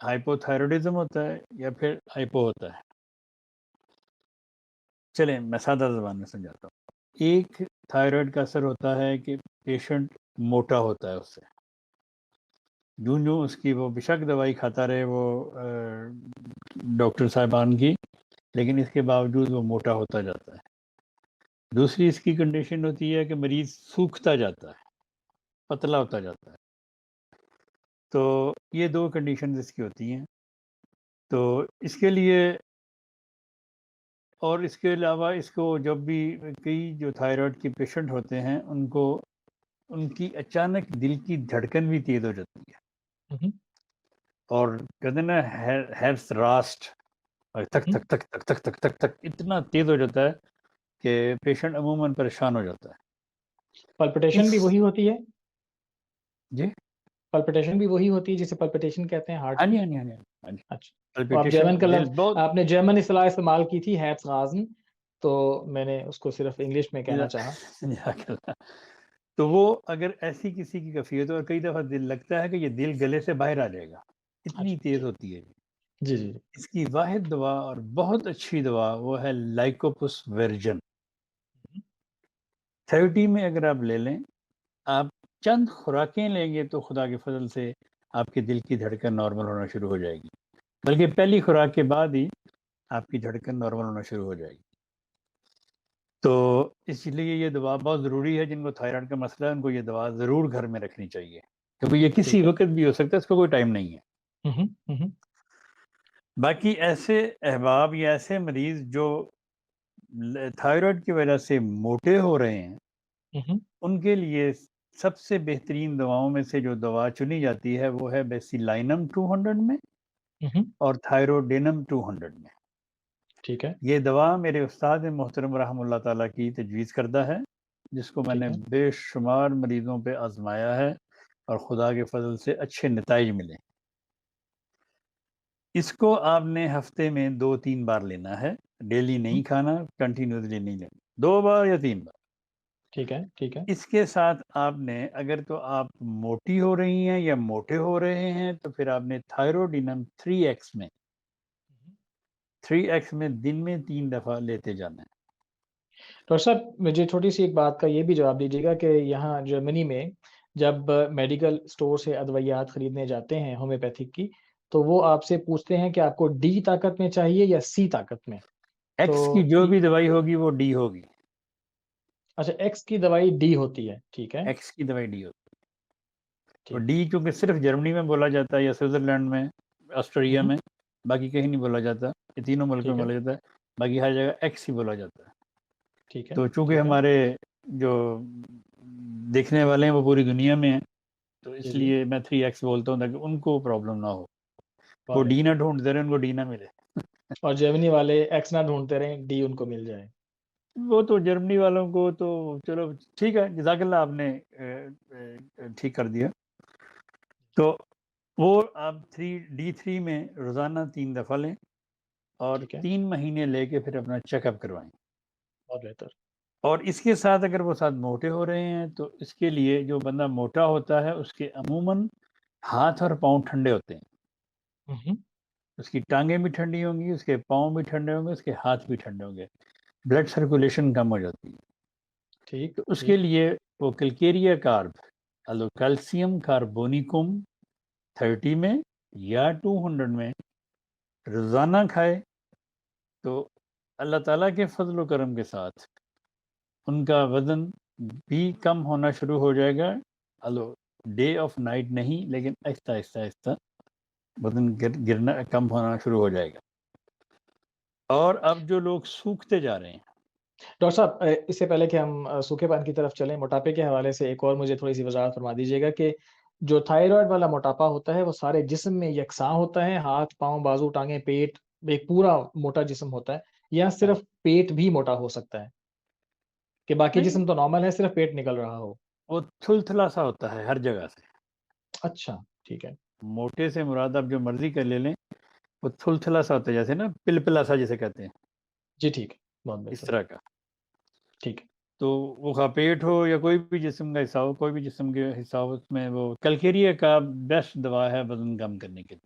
ہائپوتھائرائڈزم ہوتا ہے یا پھر ہائپو ہوتا ہے؟ چلیں میں سادہ زبان میں سمجھاتا ہوں. ایک تھائرائڈ کا اثر ہوتا ہے کہ پیشنٹ موٹا ہوتا ہے اس سے، جو اس کی وہ بشک دوائی کھاتا رہے وہ ڈاکٹر صاحبان کی، لیکن اس کے باوجود وہ موٹا ہوتا جاتا ہے. دوسری اس کی کنڈیشن ہوتی ہے کہ مریض سوکھتا جاتا ہے، پتلا ہوتا جاتا ہے. تو یہ دو کنڈیشن اس کی ہوتی ہیں. تو اس کے لیے اور اس کے علاوہ اس کو جب بھی کئی جو تھائرائڈ کے پیشنٹ ہوتے ہیں ان کی اچانک دل کی دھڑکن بھی تیز ہو جاتی ہے، اور کہتے ہیں نا ہیرس راسٹ، اور تک تک تک تک تک تک تک تک اتنا تیز ہو جاتا ہے کہ پیشنٹ عموماً پریشان ہو جاتا ہے. پلپٹیشن بھی وہی ہوتی ہے؟ جی پلپٹیشن بھی وہی ہوتی ہے جسے پلپٹیشن کہتے ہیں ہارٹ ہاں کی؟ جی ہاں جی ہاں جی ہاں جی. اچھا، تو آپ جرمن کا لفظ، بہت آپ نے جرمن اصطلاح استعمال کی تھی ہیرٹز غازن، تو میں نے اس کو صرف انگلش میں کہنا چاہا. تو وہ اگر ایسی کسی کی کیفیت ہو اور کئی دفعہ دل لگتا ہے کہ یہ دل گلے سے باہر آ جائے گا، اتنی تیز ہوتی ہے. جی جی. اس کی واحد دوا اور بہت اچھی دوا وہ ہے لائکوپس ورجن. 30 میں اگر آپ لے لیں، آپ چند خوراکیں لیں گے تو خدا کے فضل سے آپ کے دل کی دھڑکن نارمل ہونا شروع ہو جائے گی، بلکہ پہلی خوراک کے بعد ہی آپ کی دھڑکن نارمل ہونا شروع ہو جائے گی. تو اس لیے یہ دوا بہت ضروری ہے. جن کو تھائرائڈ کا مسئلہ ہے ان کو یہ دوا ضرور گھر میں رکھنی چاہیے، کیونکہ یہ کسی وقت بھی ہو سکتا ہے، اس کا کوئی ٹائم نہیں ہے. باقی ایسے احباب یا ایسے مریض جو تھائرائڈ کی وجہ سے موٹے ہو رہے ہیں، ان کے لیے سب سے بہترین دواؤں میں سے جو دوا چنی جاتی ہے وہ ہے بیسیلائنم 200 میں اور تھائروڈینم 200 میں. ٹھیک ہے. یہ دوا میرے استاد محترم رحم اللہ تعالیٰ کی تجویز کردہ ہے، جس کو میں نے بے شمار مریضوں پہ آزمایا ہے اور خدا کے فضل سے اچھے نتائج ملے. اس کو آپ نے ہفتے میں 2-3 بار لینا ہے، ڈیلی نہیں کھانا، کنٹینیوسلی نہیں لینا، 2 بار یا 3 بار. ٹھیک ہے ٹھیک ہے. اس کے ساتھ آپ نے اگر تو آپ موٹی ہو رہی ہیں یا موٹے ہو رہے ہیں تو پھر آپ نے تھائروڈینم 3x میں 3x میں دن میں 3 دفعہ لیتے جانا ہے. ڈاکٹر صاحب مجھے چھوٹی سی ایک بات کا یہ بھی جواب دیجیے گا کہ یہاں جرمنی میں جب میڈیکل اسٹور سے ادویات خریدنے جاتے ہیں ہومیوپیتھک کی، تو وہ آپ سے پوچھتے ہیں کہ آپ کو ڈی طاقت میں چاہیے یا سی طاقت میں؟ ایکس کی جو بھی دوائی ہوگی وہ ڈی ہوگی. اچھا، ایکس کی دوائی ڈی ہوتی ہے. ٹھیک ہے. ایکس کی دوائی ڈی ہوتی ہے. تو ڈی چونکہ صرف جرمنی میں بولا جاتا ہے یا سوئٹزرلینڈ میں، آسٹریلیا میں، باقی کہیں نہیں بولا جاتا. یہ تینوں ملکوں میں بولا جاتا ہے، باقی ہر جگہ ایکس ہی بولا جاتا ہے. ٹھیک ہے. تو چونکہ ہمارے جو دیکھنے والے ہیں وہ پوری دنیا میں ہیں، تو اس لیے میں 3x بولتا ہوں تاکہ ان کو پرابلم نہ ہو. وہ ڈی نہ ڈھونڈتے رہے، ان کو ڈی نہ ملے. اور جرمنی والے ایکس نہ ڈھونڈتے رہیں، ڈی ان کو مل جائے. وہ تو جرمنی والوں کو تو چلو ٹھیک ہے، جزاک اللہ، آپ نے ٹھیک کر دیا. تو وہ آپ D3 میں روزانہ 3 دفعہ لیں اور 3 مہینے لے کے پھر اپنا چیک اپ کروائیں. بہت بہتر. اور اس کے ساتھ اگر وہ ساتھ موٹے ہو رہے ہیں تو اس کے لیے جو بندہ موٹا ہوتا ہے اس کے عموماً ہاتھ اور پاؤں ٹھنڈے ہوتے ہیں. اس کی ٹانگیں بھی ٹھنڈی ہوں گی، اس کے پاؤں بھی ٹھنڈے ہوں گے، اس کے ہاتھ بھی ٹھنڈے ہوں گے، بلڈ سرکولیشن کم ہو جاتی ہے. تو اس کے لیے وہ کلکیریا کارب کیلشیم کاربونیکم 30 میں یا 200 میں روزانہ کھائے تو اللہ تعالیٰ کے فضل و کرم کے ساتھ ان کا وزن بھی کم ہونا شروع ہو جائے گا. ڈے آف نائٹ نہیں، لیکن آہستہ آہستہ آہستہ وزن گرنا کم ہونا شروع ہو جائے گا. اور اب جو لوگ سوکھتے جا رہے ہیں، ڈاکٹر صاحب اس سے پہلے کہ ہم سوکھے پان کی طرف چلیں، موٹاپے کے حوالے سے ایک اور مجھے تھوڑی سی وضاحت فرما دیجیے گا کہ جو تھائرائڈ والا موٹاپا ہوتا ہے وہ سارے جسم میں یکساں ہوتا ہے، ہاتھ پاؤں بازو ٹانگیں پیٹ، ایک پورا موٹا جسم ہوتا ہے، یا صرف پیٹ بھی موٹا ہو سکتا ہے کہ باقی نہیں، جسم تو نارمل ہے، صرف پیٹ نکل رہا ہو؟ وہ تھلتھلا سا ہوتا ہے ہر جگہ سے. اچھا ٹھیک ہے. موٹے سے مراد آپ جو مرضی کر لے لیں، وہ تھلتھلا سا ہوتا ہے، جیسے نا پلپلا سا جسے کہتے ہیں، جی ٹھیک ہے، بہت اس بہتر. طرح کا. ٹھیک ہے. تو وہ خواہ پیٹ ہو یا کوئی بھی جسم کا حصہ ہو، کوئی بھی جسم کے حصہ ہو، اس میں وہ کلکیریا کا بیسٹ دوا ہے وزن کم کرنے کے لیے.